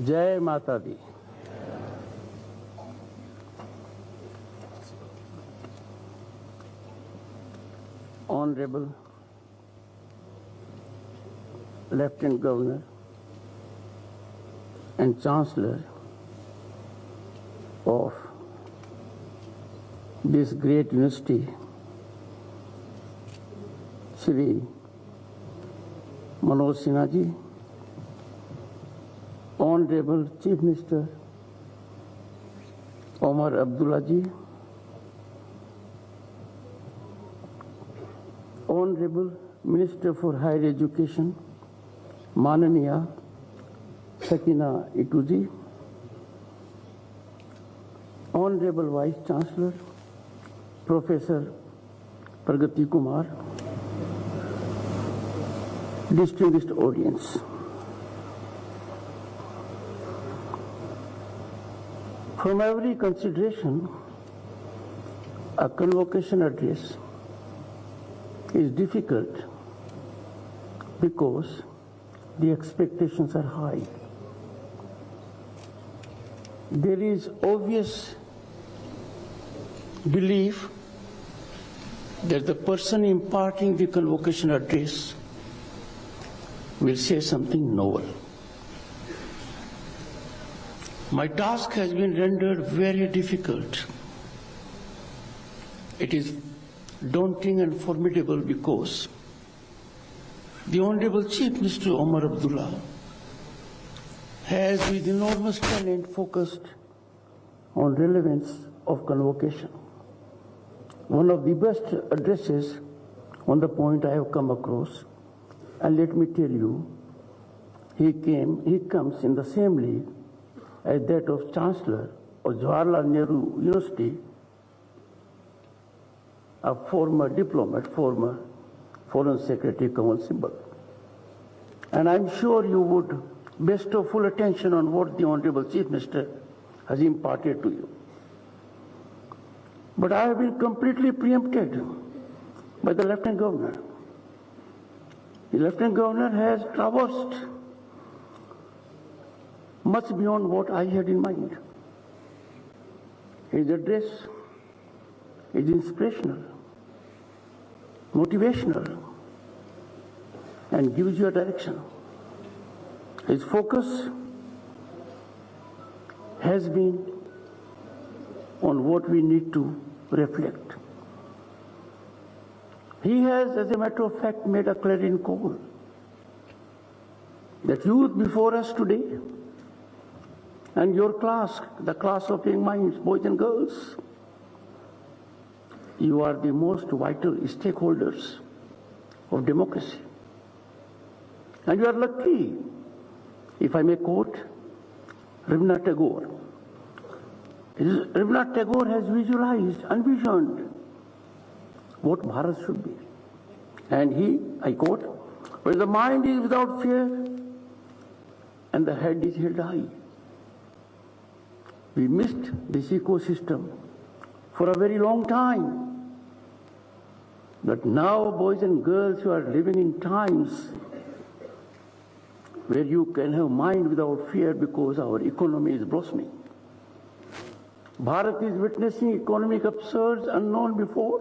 जय माता दी। Honorable Lieutenant Governor and Chancellor of this great university, Shri Manoj Sinha ji, Honorable Chief Minister Omar Abdullah ji, Honorable Minister for Higher Education Mananiya Sakina Ituji, Honorable Vice Chancellor Professor Pragati Kumar, distinguished audience. From every consideration, a convocation address is difficult because the expectations are high. There is obvious belief that the person imparting the convocation address will say something novel. My task has been rendered very difficult. It is daunting and formidable because the Honorable Chief Minister Omar Abdullah has with enormous talent focused on relevance of convocation. One of the best addresses on the point I have come across, and let me tell you, he comes in the same league as that of Chancellor of Jawaharlal Nehru University, a former diplomat, former Foreign Secretary Kamal Sibbal. And I'm sure you would bestow full attention on what the Honorable Chief Minister has imparted to you. But I have been completely preempted by the Lieutenant Governor. The Lieutenant Governor has traversed much beyond what I had in mind. His address is inspirational, motivational, and gives you a direction. His focus has been on what we need to reflect. He has, as a matter of fact, made a clarion call that youth before us today and your class, the class of young minds, boys and girls, you are the most vital stakeholders of democracy. And you are lucky, if I may quote Rabindranath Tagore. Rabindranath Tagore has visualized, envisioned what Bharat should be. And he, I quote, when the mind is without fear and the head is held high. We missed this ecosystem for a very long time. But now, boys and girls, you are living in times where you can have mind without fear because our economy is blossoming. Bharat is witnessing economic upsurge unknown before,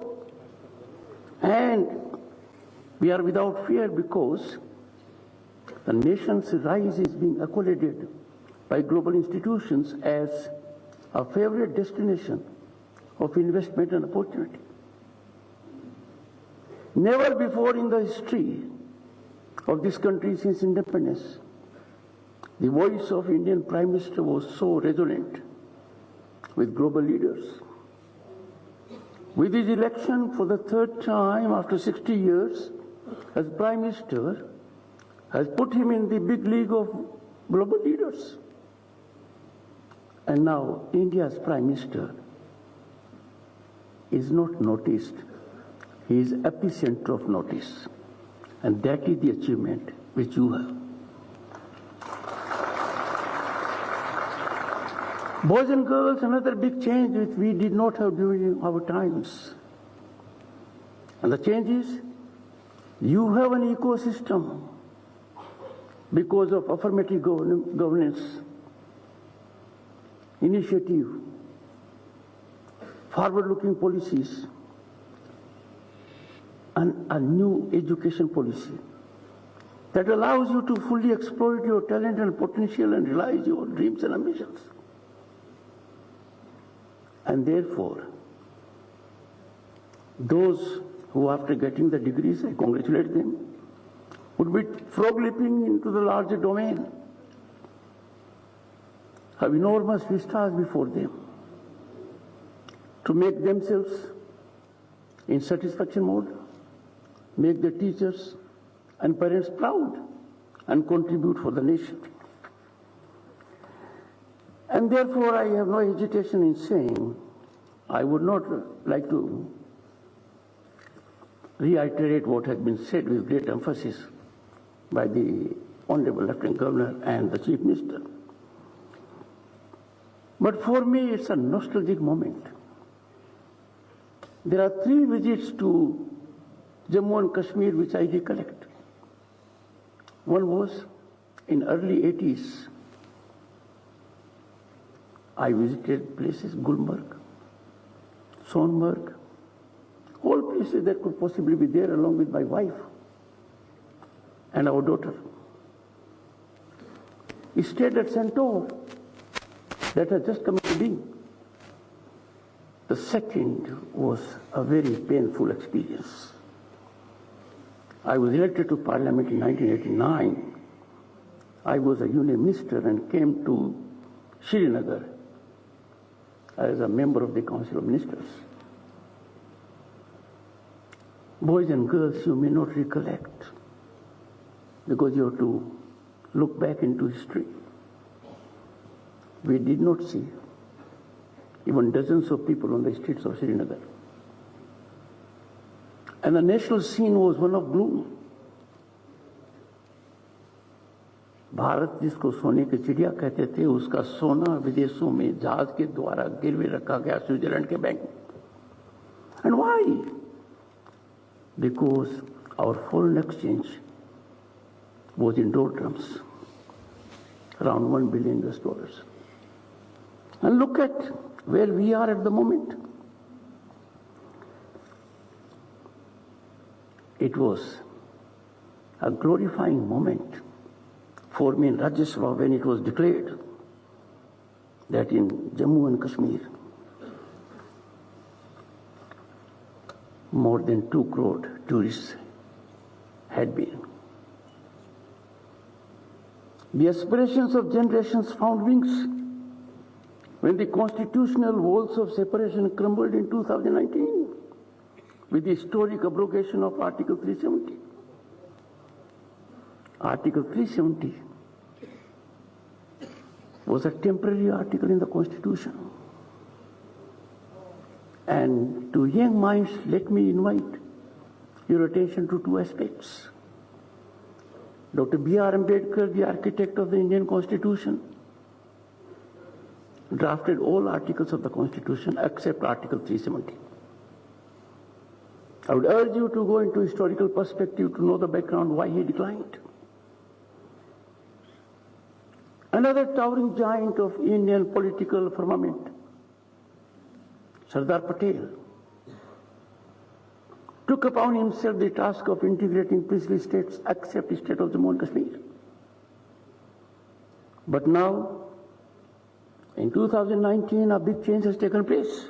and we are without fear because the nation's rise is being accolated by global institutions as a favorite destination of investment and opportunity. Never before in the history of this country since independence, the voice of Indian Prime Minister was so resonant with global leaders. With his election for the third time after 60 years as Prime Minister has put him in the big league of global leaders. And now India's Prime Minister is not noticed. He is epicenter of notice. And that is the achievement which you have. Boys and girls, another big change which we did not have during our times. And the change is, you have an ecosystem because of affirmative governance initiative, forward-looking policies, and a new education policy that allows you to fully exploit your talent and potential and realize your dreams and ambitions. And therefore, those who after getting the degrees, I congratulate them, would be frog-leaping into the larger domain, have enormous vistas before them to make themselves in satisfaction mode, make the teachers and parents proud, and contribute for the nation. And therefore, I have no hesitation in saying, I would not like to reiterate what has been said with great emphasis by the Honorable Lieutenant Governor and the Chief Minister. But for me, it's a nostalgic moment. There are 3 visits to Jammu and Kashmir which I recollect. One was in early 80s. I visited places, Gulmarg, Sonmarg, all places that could possibly be there along with my wife and our daughter. We stayed at Centaur that had just come into being. The second was a very painful experience. I was elected to Parliament in 1989. I was a union minister and came to Srinagar as a member of the Council of Ministers. Boys and girls, you may not recollect because you have to look back into history. We did not see even dozens of people on the streets of Srinagar. And the national scene was one of gloom. Bharat जिसको सोने की चिड़िया कहते थे, उसका सोना विदेशों में जहाज के द्वारा गिरवे रखा गया स्विट्जरलैंड के बैंक में. And why? Because our foreign exchange was in doldrums, around $1 billion. And look at where we are at the moment. It was a glorifying moment for me in Rajya Sabha when it was declared that in Jammu and Kashmir, more than 2 crore tourists had been. The aspirations of generations found wings when the constitutional walls of separation crumbled in 2019 with the historic abrogation of Article 370. Article 370 was a temporary article in the Constitution. And to young minds, let me invite your attention to 2 aspects. Dr. B.R. Ambedkar, the architect of the Indian Constitution, drafted all articles of the Constitution except Article 370. I would urge you to go into historical perspective to know the background why he declined. Another towering giant of Indian political firmament, Sardar Patel, took upon himself the task of integrating princely states except the state of Jammu and Kashmir. But now, in 2019, a big change has taken place.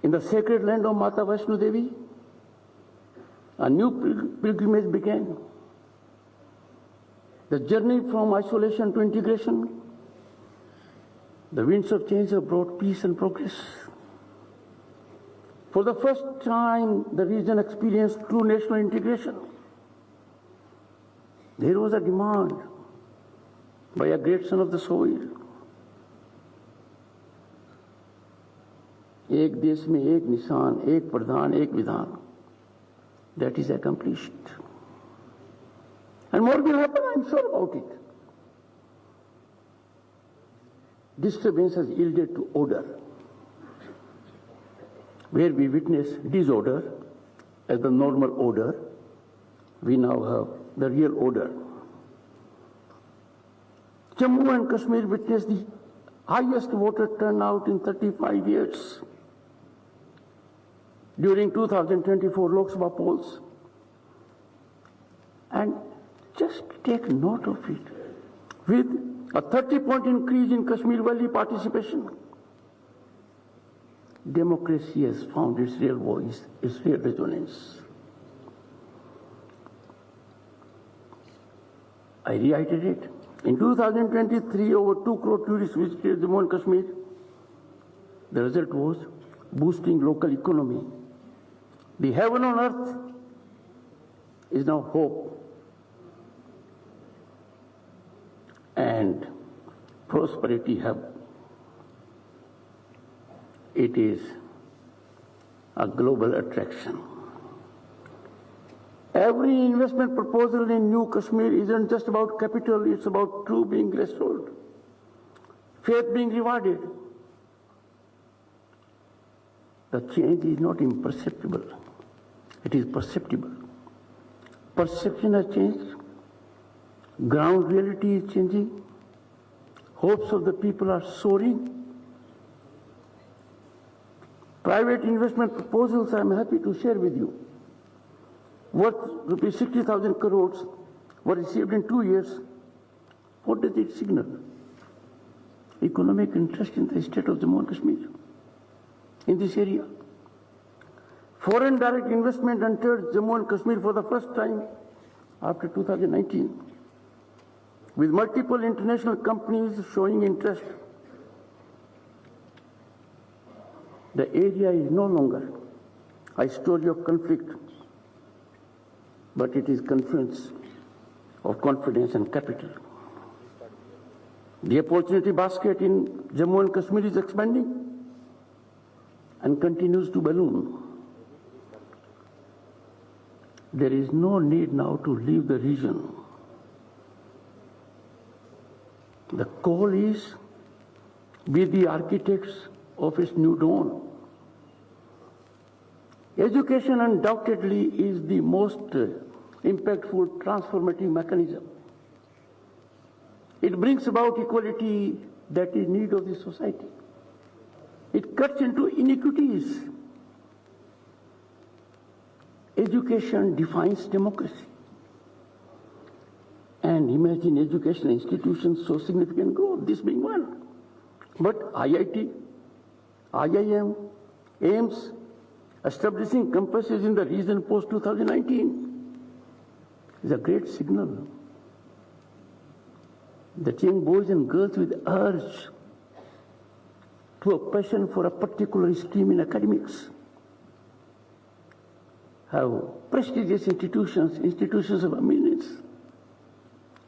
In the sacred land of Mata Vaishno Devi, a new pilgrimage began. The journey from isolation to integration, the winds of change have brought peace and progress. For the first time, the region experienced true national integration. There was a demand by a great son of the soil. एक देश में एक निशान, एक प्रधान, एक विधान. That is accomplished. And more will happen, I'm sure about it. Disturbance has yielded to order. Where we witness disorder as the normal order, we now have the real order. Jammu and Kashmir witnessed the highest voter turnout in 35 years during 2024 Lok Sabha polls. And just take note of it. With a 30-point increase in Kashmir Valley participation, democracy has found its real voice, its real resonance. I reiterate, in 2023, over 2 crore tourists visited Jammu and Kashmir. The result was boosting local economy. The heaven on earth is now hope and prosperity hub. It is a global attraction. Every investment proposal in New Kashmir isn't just about capital, it's about truth being restored, faith being rewarded. The change is not imperceptible, it is perceptible. Perception has changed, ground reality is changing, hopes of the people are soaring. Private investment proposals I am happy to share with you, worth rupees 60,000 crores, were received in 2 years. What does it signal? Economic interest in the state of Jammu and Kashmir, in this area. Foreign direct investment entered Jammu and Kashmir for the first time after 2019, with multiple international companies showing interest. The area is no longer a story of conflict, but it is confluence of confidence and capital. The opportunity basket in Jammu and Kashmir is expanding and continues to balloon. There is no need now to leave the region. The call is, be the architects of its new dawn. Education undoubtedly is the most impactful transformative mechanism. It brings about equality that is need of the society. It cuts into inequities. Education defines democracy. And imagine educational institutions so significant growth, this being one. But IIT, IIM, AIMS, establishing campuses in the region post-2019 is a great signal that young boys and girls with urge to a passion for a particular stream in academics have prestigious institutions of eminence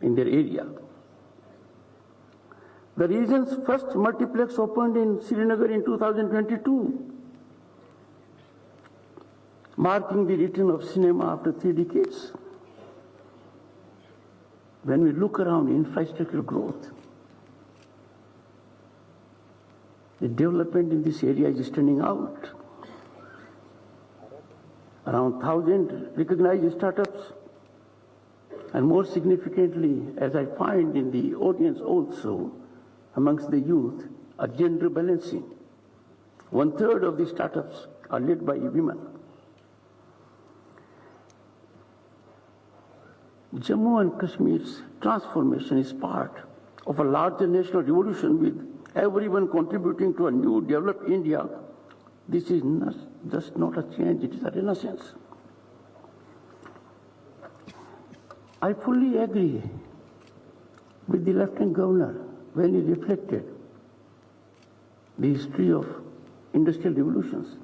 in their area. The region's first multiplex opened in Srinagar in 2022, marking the return of cinema after 3 decades. When we look around infrastructure growth, the development in this area is standing out. Around 1,000 recognized startups, and more significantly, as I find in the audience also, amongst the youth, a gender balancing. 1/3 of the startups are led by women. Jammu and Kashmir's transformation is part of a larger national revolution with everyone contributing to a new developed India. This is just not a change, it is a renaissance. I fully agree with the Lieutenant Governor when he reflected the history of industrial revolutions.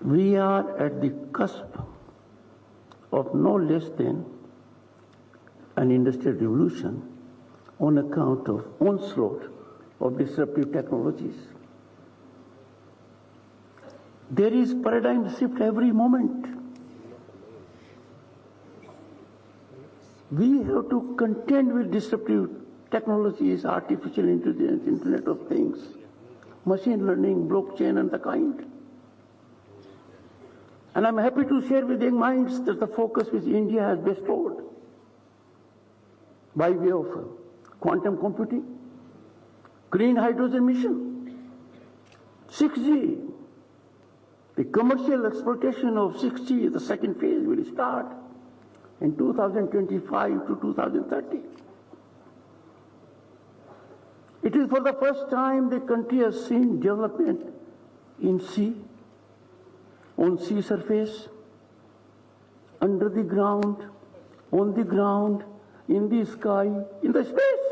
We are at the cusp of no less than an industrial revolution on account of onslaught of disruptive technologies. There is paradigm shift every moment. We have to contend with disruptive technologies, artificial intelligence, Internet of Things, machine learning, blockchain, and the kind. And I'm happy to share with young minds that the focus which India has bestowed by way of quantum computing, green hydrogen mission, 6G. The commercial exploitation of 6G, the second phase, will start in 2025 to 2030. It is for the first time the country has seen development in sea, on sea surface, under the ground, on the ground, in the sky, in the space.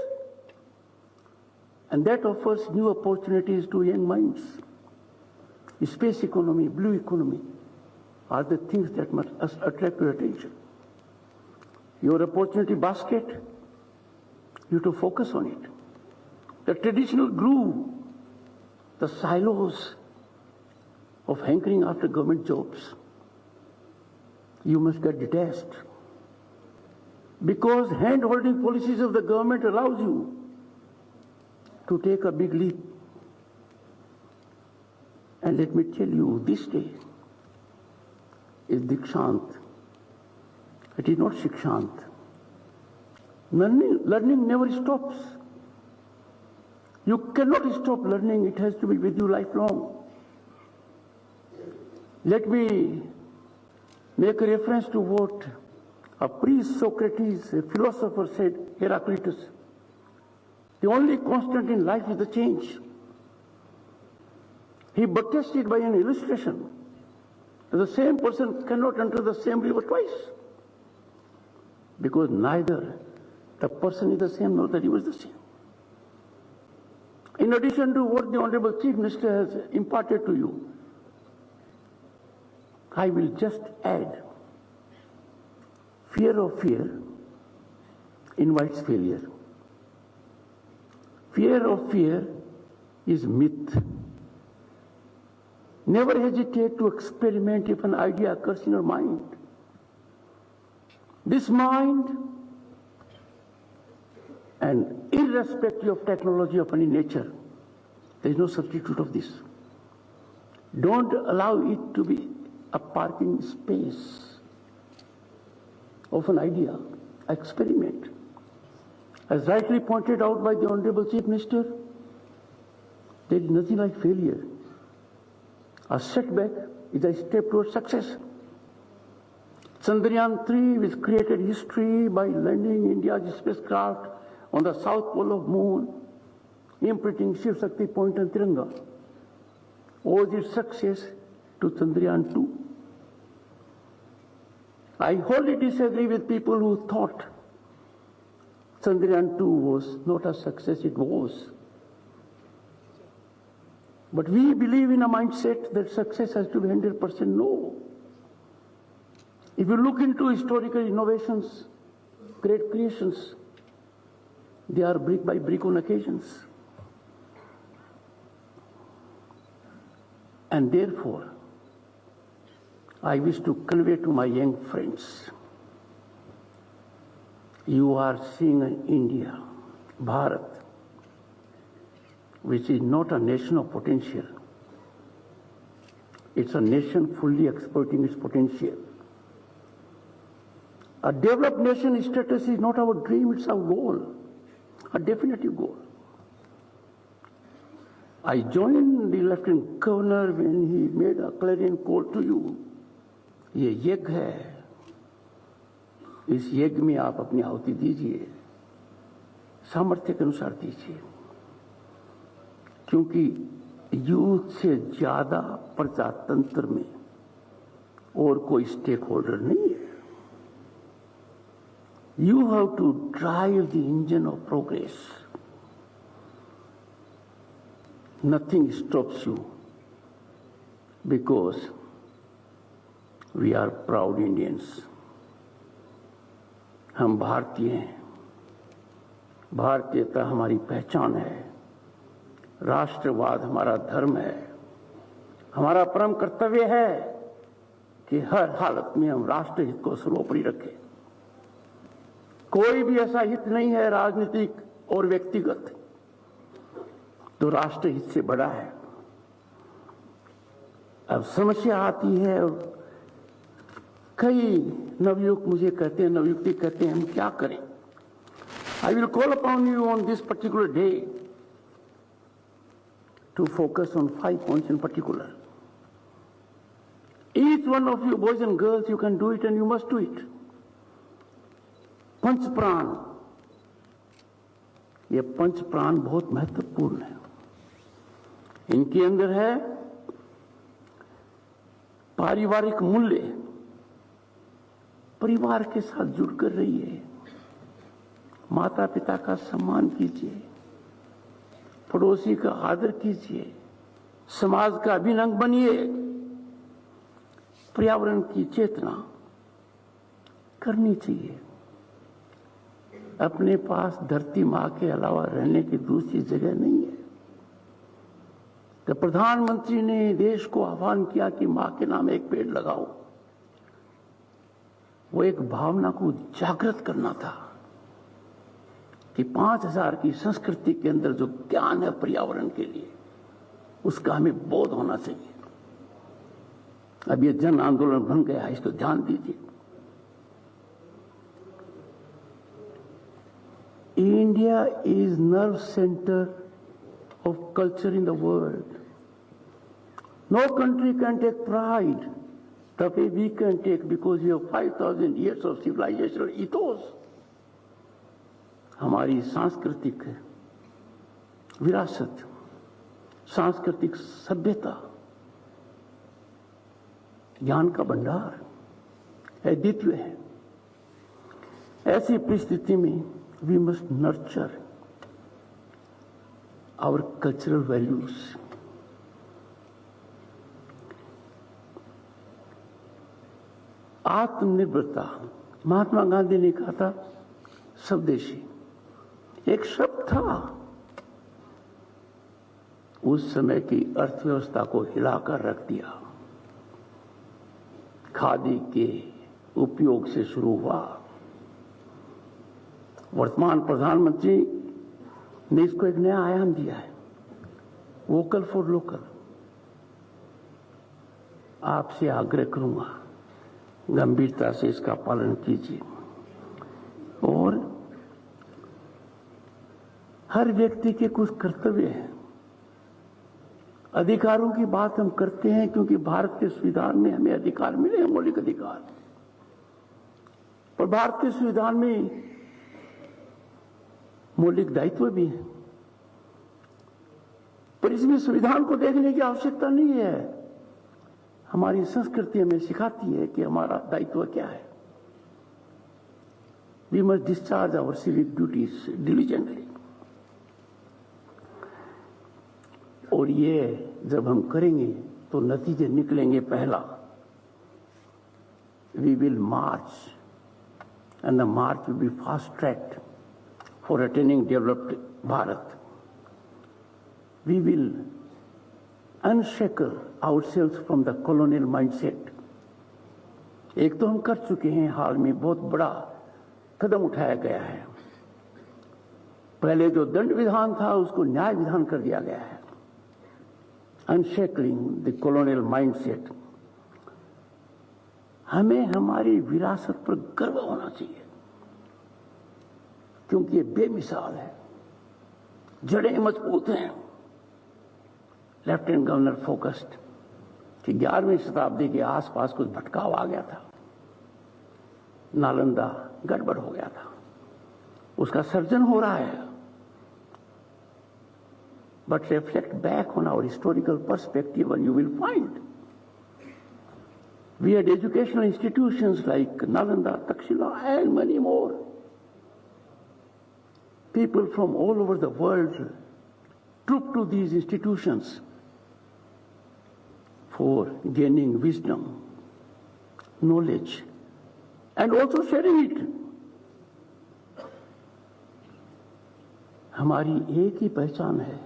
And that offers new opportunities to young minds. The space economy, blue economy, are the things that must attract your attention. Your opportunity basket, you have to focus on it. The traditional groove, the silos of hankering after government jobs, you must get detached. Because hand-holding policies of the government allows you to take a big leap. And let me tell you, this day is Dikshant. It is not Shikshant. Learning never stops. You cannot stop learning. It has to be with you lifelong. Let me make a reference to what a pre-Socrates, a philosopher, said, Heraclitus. The only constant in life is the change. He buttressed it by an illustration. The same person cannot enter the same river twice, because neither the person is the same nor the river is the same. In addition to what the Honorable Chief Minister has imparted to you, I will just add, fear of fear invites failure. Fear of fear is myth. Never hesitate to experiment if an idea occurs in your mind. This mind, and irrespective of technology of any nature, there is no substitute of this. Don't allow it to be a parking space of an idea. Experiment. As rightly pointed out by the Honorable Chief Minister, there is nothing like failure. A setback is a step towards success. Chandrayaan-3, which created history by landing India's spacecraft on the south pole of moon, imprinting Shiv Shakti point and Tiranga, owes its success to Chandrayaan-2. I wholly disagree with people who thought Chandrayaan-2 was not a success. It was. But we believe in a mindset that success has to be 100% no. If you look into historical innovations, great creations, they are brick by brick on occasions. And therefore, I wish to convey to my young friends, you are seeing an India, Bharat, which is not a nation of potential. It's a nation fully exploiting its potential. A developed nation status is not our dream, it's our goal, a definitive goal. I joined the Lieutenant Governor when he made a clarion call to you. ये यज्ञ है, इस यज्ञ में आप अपनी आहुति दीजिए, सामर्थ्य के अनुसार दीजिए, क्योंकि यूथ से ज्यादा प्रजातंत्र में और कोई स्टेक होल्डर नहीं है. You have to drive the engine of progress. Nothing stops you because we are proud Indians. हम भारतीय हैं. भारतीयता हमारी पहचान है. राष्ट्रवाद हमारा धर्म है. हमारा परम कर्तव्य है कि हर हालत में हम राष्ट्र हित को सर्वोपरि रखें. कोई भी ऐसा हित नहीं है राजनीतिक और व्यक्तिगत तो राष्ट्र हित से बड़ा है. अब समस्या आती है, कई नवयुवक मुझे कहते हैं, नवयुवती कहते हैं, हम क्या करें. I will call upon you on this particular day to focus on 5 points in particular. Each one of you, boys and girls, you can do it and you must do it. पंच प्राण, ये पंच प्राण बहुत महत्वपूर्ण है। इनके अंदर है पारिवारिक मूल्य, परिवार के साथ जुड़कर रहिए, माता पिता का सम्मान कीजिए, पड़ोसी का आदर कीजिए, समाज का अभिन्न अंग बनिए, पर्यावरण की चेतना करनी चाहिए। अपने पास धरती मां के अलावा रहने की दूसरी जगह नहीं है। जब प्रधानमंत्री ने देश को आह्वान किया कि मां के नाम एक पेड़ लगाओ, वो एक भावना को जागृत करना था कि 5000 की संस्कृति के अंदर जो ज्ञान है पर्यावरण के लिए, उसका हमें बोध होना चाहिए। अब ये जन आंदोलन बन गया है, इसको ध्यान दीजिए। India is nerve center of culture in the world. No country can take pride the way we can take, because we have 5,000 years of civilizational ethos. हमारी सांस्कृतिक विरासत, सांस्कृतिक सभ्यता, ज्ञान का भंडार अद्वितीय है। ऐसी परिस्थिति में we must nurture our cultural values. आत्मनिर्भरता, महात्मा गांधी ने कहा था स्वदेशी, एक शब्द था, उस समय की अर्थव्यवस्था को हिलाकर रख दिया। खादी के उपयोग से शुरू हुआ, वर्तमान प्रधानमंत्री ने इसको एक नया आयाम दिया है, वोकल फॉर लोकल। आपसे आग्रह करूंगा, गंभीरता से इसका पालन कीजिए और हर व्यक्ति के कुछ कर्तव्य हैं। अधिकारों की बात हम करते हैं क्योंकि भारत के संविधान में हमें अधिकार मिले हैं, मौलिक अधिकार, और भारत के संविधान में मौलिक दायित्व भी है। पर इसमें संविधान को देखने की आवश्यकता नहीं है। हमारी संस्कृति हमें सिखाती है कि हमारा दायित्व क्या है। We must discharge our civic duties diligently. और ये जब हम करेंगे तो नतीजे निकलेंगे। पहला, we will march and the march will be fast tracked for attaining developed Bharat. We will unshackle ourselves from the colonial mindset. एक तो हम कर चुके हैं, हाल में बहुत बड़ा कदम उठाया गया है। पहले जो दंड विधान था उसको न्याय विधान कर दिया गया है। Unshackling the colonial mindset. हमें हमारी विरासत पर गर्व होना चाहिए क्योंकि ये बेमिसाल है, जड़ें मजबूत हैं। लेफ्टिनेंट गवर्नर फोकस्ड कि 11वीं शताब्दी के आसपास कुछ भटकाव आ गया था, नालंदा गड़बड़ हो गया था, उसका सर्जन हो रहा है। But reflect back on our historical perspective and you will find we had educational institutions like Nalanda, Takshashila and many more. People from all over the world troop to these institutions for gaining wisdom, knowledge, and also sharing it. हमारी एक ही पहचान है,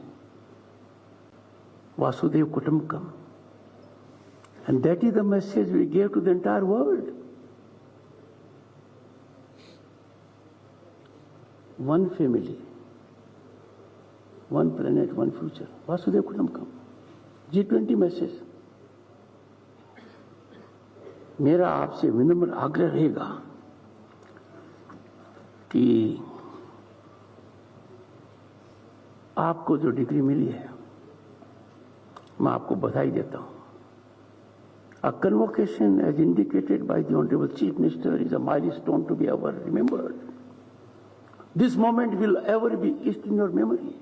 Vasudev कुटुंबकम, and that is the message we gave to the entire world. One family, one planet, one future. Vasudhaiva Kutumbakam, G20 message. मेरा आपसे विनम्र आग्रह रहेगा कि आपको जो डिग्री मिली है मैं आपको बधाई देता हूं. A convocation as indicated by the Honorable Chief Minister is a milestone to be ever remembered. This moment will ever be etched in your memory.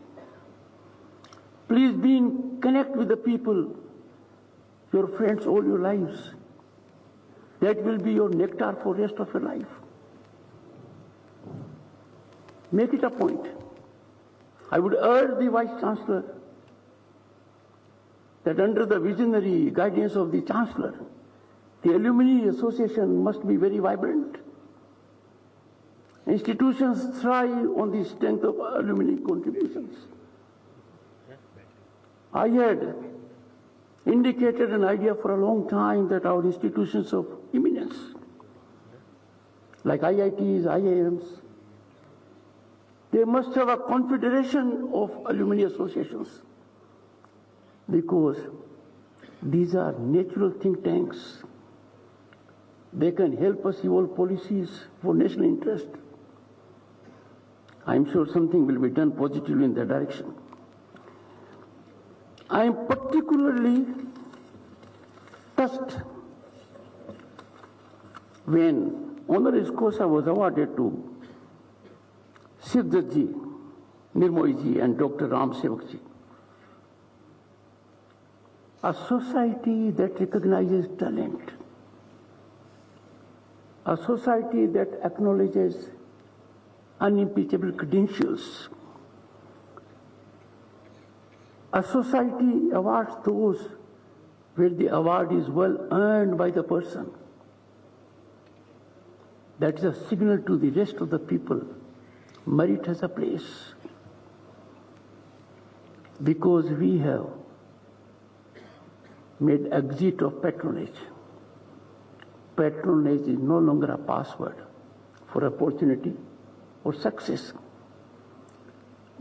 Please be in connect with the people, your friends all your lives. That will be your nectar for the rest of your life. Make it a point. I would urge the Vice Chancellor that under the visionary guidance of the Chancellor, the Alumni Association must be very vibrant. Institutions thrive on the strength of alumni contributions. I had indicated an idea for a long time that our institutions of eminence, like IITs, IIMs, they must have a confederation of alumni associations, because these are natural think tanks. They can help us evolve policies for national interest. I am sure something will be done positively in that direction. I am particularly touched when honoris causa was awarded to Siddharth Nirmoy ji and Dr. Ram Sevak ji. A society that recognizes talent, a society that acknowledges unimpeachable credentials, a society awards those where the award is well earned by the person. That is a signal to the rest of the people. Merit has a place, because we have made exit of patronage. Patronage is no longer a password for opportunity or success.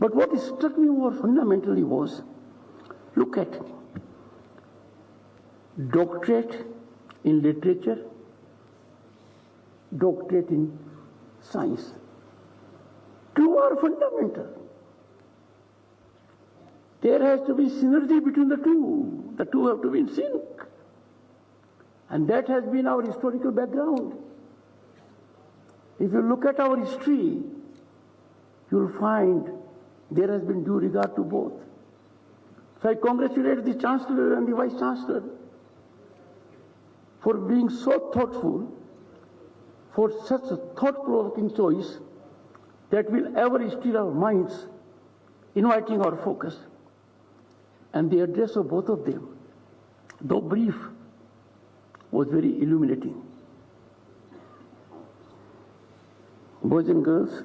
But what struck me more fundamentally was, look at doctorate in literature, doctorate in science. Two are fundamental. There has to be synergy between the two. The two have to be in sync. And that has been our historical background. If you look at our history, you'll find there has been due regard to both. So I congratulate the Chancellor and the Vice Chancellor for being so thoughtful, for such a thought-provoking choice that will ever stir our minds, inviting our focus. And the address of both of them, though brief, was very illuminating. Boys and girls,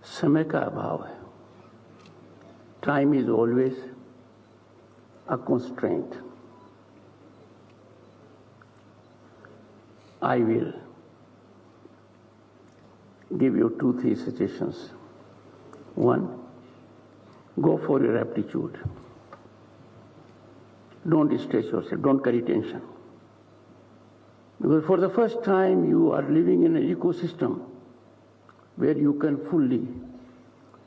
समय का अभाव है. Time is always a constraint. I will give you 2-3 suggestions. One, go for your aptitude. Don't stress yourself, don't carry tension. Because for the first time you are living in an ecosystem where you can fully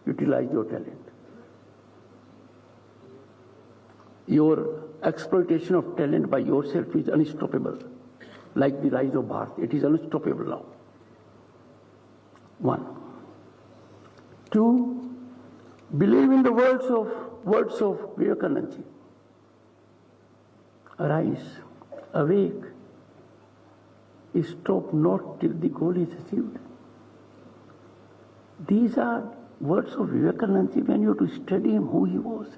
utilize your talent. Your exploitation of talent by yourself is unstoppable. Like the rise of Bharat, it is unstoppable now. One. Two, believe in the words of Vivekananda. Arise, awake, stop not till the goal is achieved. These are words of Vivekananda when you have to study him, who he was.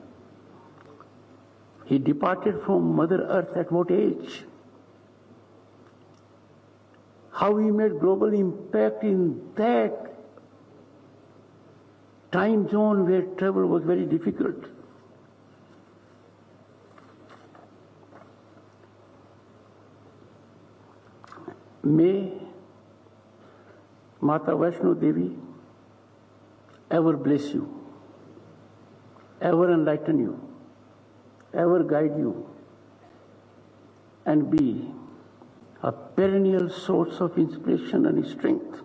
He departed from Mother Earth at what age? How he made global impact in that time zone where travel was very difficult. May Mata Vaishno Devi ever bless you, ever enlighten you, ever guide you, and be a perennial source of inspiration and strength.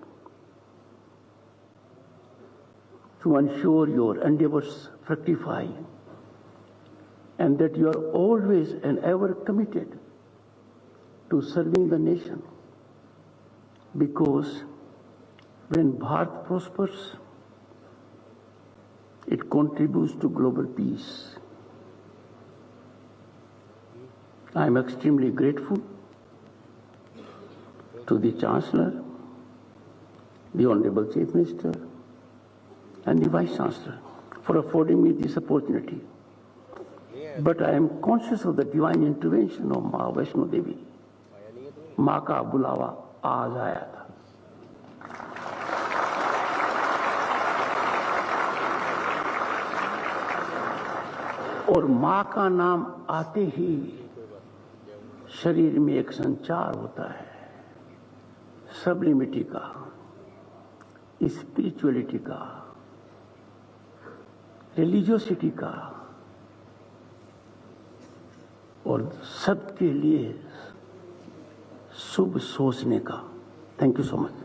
to ensure your endeavors fructify and that you are always and ever committed to serving the nation. Because when Bharat prospers, it contributes to global peace. I am extremely grateful to the Chancellor, the Honorable Chief Minister, and the Vice Chancellor for affording me this opportunity. But I am conscious of the divine intervention of Maa Vaishno Devi. माँ का बुलावा आज आया था। और माँ का नाम आते ही शरीर में एक संचार होता है, सब्लिमिटी का, स्पिरिचुअलिटी का, रिलीजियोसिटी का, और सबके लिए शुभ सोचने का। Thank you so much.